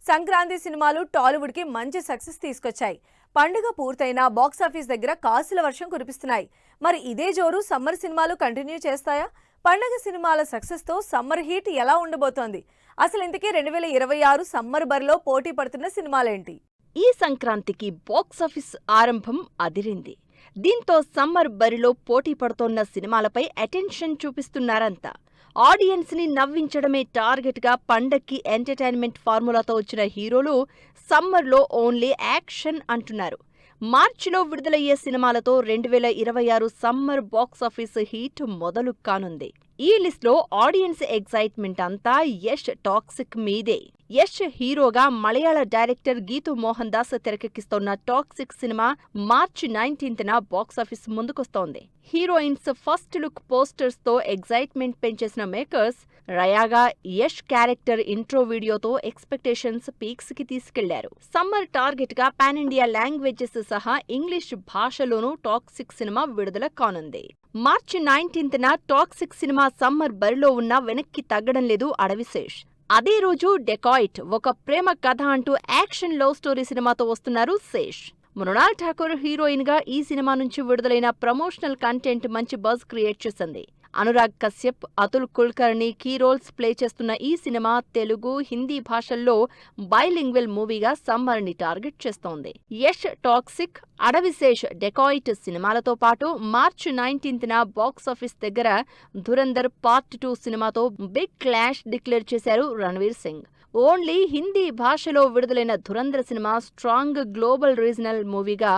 సంక్రాంతి సినిమాలు టాలీవుడ్ కి మంచి సక్సెస్ తీసుకొచ్చాయి. పండుగ పూర్తయినా బాక్సాఫీస్ దగ్గర కాసుల వర్షం కురిపిస్తున్నాయి. మరి ఇదే జోరు సమ్మర్ సినిమాలు కంటిన్యూ చేస్తాయా? పండుగ సినిమాల సక్సెస్ తో సమ్మర్ హీట్ ఎలా ఉండబోతోంది? అసలు ఇంతకీ 2026 సమ్మర్ బరిలో పోటీ పడుతున్న సినిమాలేంటి? ఈ సంక్రాంతికి బాక్సాఫీస్ ఆరంభం అదిరింది. దీంతో సమ్మర్ బరిలో పోటీ పడుతోన్న సినిమాలపై అటెన్షన్ చూపిస్తున్నారంతా. ఆడియన్స్ ని నవ్వించడమే టార్గెట్ గా పండక్కి ఎంటర్టైన్మెంట్ ఫార్ములాతో వచ్చిన హీరోలు సమ్మర్లో ఓన్లీ యాక్షన్ అంటున్నారు. మార్చిలో విడుదలయ్యే సినిమాలతో 2026 సమ్మర్ బాక్సాఫీస్ హీట్ మొదలు కానుంది. ఈ లిస్ట్లో ఆడియన్స్ ఎగ్జైట్మెంట్ అంతా యష్ టాక్సిక్ మీదే. యష్ హీరోగా మలయాళ డైరెక్టర్ గీతూ మోహన్ దాస్ తెరకెక్కిస్తోన్న టాక్సిక్ సినిమా మార్చి 19న బాక్సాఫీస్ ముందుకొస్తోంది. హీరోయిన్స్ ఫస్ట్ లుక్ పోస్టర్స్ తో ఎగ్జైట్మెంట్ పెంచేసిన మేకర్స్ రయాగా యష్ క్యారెక్టర్ ఇంట్రో వీడియోతో ఎక్స్పెక్టేషన్స్ పీక్స్ కి తీసుకెళ్లారు. సమ్మర్ టార్గెట్ గా పాన్ ఇండియా లాంగ్వేజెస్ సహా ఇంగ్లీష్ భాషలోనూ టాక్సిక్ సినిమా విడుదల కానుంది. మార్చి 19న టాక్సిక్ సినిమా సమ్మర్ బరిలో ఉన్నా వెనక్కి తగ్గడం లేదు అడవిశేష్. అదే రోజు డెకాయిట్, ఒక ప్రేమ కథ అంటూ యాక్షన్ లవ్ స్టోరీ సినిమాతో వస్తున్నారు శేష్. మృణాల్ ఠాకూర్ హీరోయిన్ గా ఈ సినిమా నుంచి విడుదలైన ప్రమోషనల్ కంటెంట్ మంచి బజ్ క్రియేట్ చేసింది. Anurag Kashyap, Atul Kulkarni key roles play చేస్తున్న ఈ సినిమా తెలుగు, హిందీ భాషల్లో బైలింగ్వెల్ మూవీగా సమ్మర్ ని టార్గెట్ చేస్తోంది. యష్ టాక్సిక్, అడవిశేష్ డెకాయిట్ సినిమాలతో పాటు మార్చి 19న బాక్సాఫీస్ దగ్గర ధురంధర్ పార్ట్ 2 సినిమాతో బిగ్ క్లాష్ డిక్లేర్ చేశారు రణ్వీర్ సింగ్. ఓన్లీ హిందీ భాషలో విడుదలైన Dhurandhar cinema strong global regional మూవీగా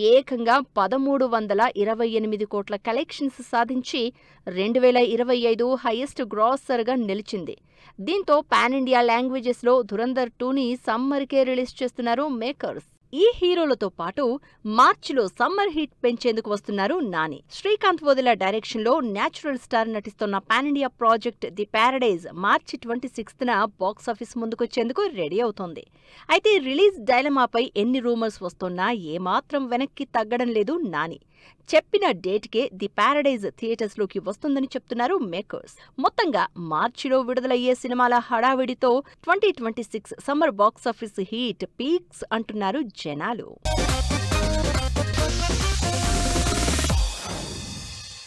ఏకంగా 1328 కోట్ల కలెక్షన్స్ సాధించి 2025 హైయెస్ట్ గ్రాసర్గా నిలిచింది. దీంతో పాన్ ఇండియా లాంగ్వేజెస్లో ధురంధర్ 2ని సమ్మర్కే రిలీజ్ చేస్తున్నారు మేకర్స్. ఈ హీరోలతో పాటు మార్చిలో సమ్మర్ హీట్ పెంచేందుకు వస్తున్నారు నాని. శ్రీకాంత్ వదిల డైరెక్షన్లో న్యాచురల్ స్టార్ నటిస్తున్న pan India project the paradise March 26న బాక్సాఫీస్ ముందుకొచ్చేందుకు రెడీ అవుతోంది. అయితే రిలీజ్ డైలమాపై ఎన్ని రూమర్స్ వస్తున్నా ఏమాత్రం వెనక్కి తగ్గడం లేదు నాని. చెప్పిన డేట్కే ది ప్యారడైజ్ థియేటర్స్లోకి వస్తుందని చెప్తున్నారు మేకర్స్. మొత్తంగా మార్చిలో విడుదలయ్యే సినిమాల హడావిడితో 2026 సమ్మర్ బాక్సాఫీస్ హీట్ పీక్స్ అంటున్నారు జనాలు.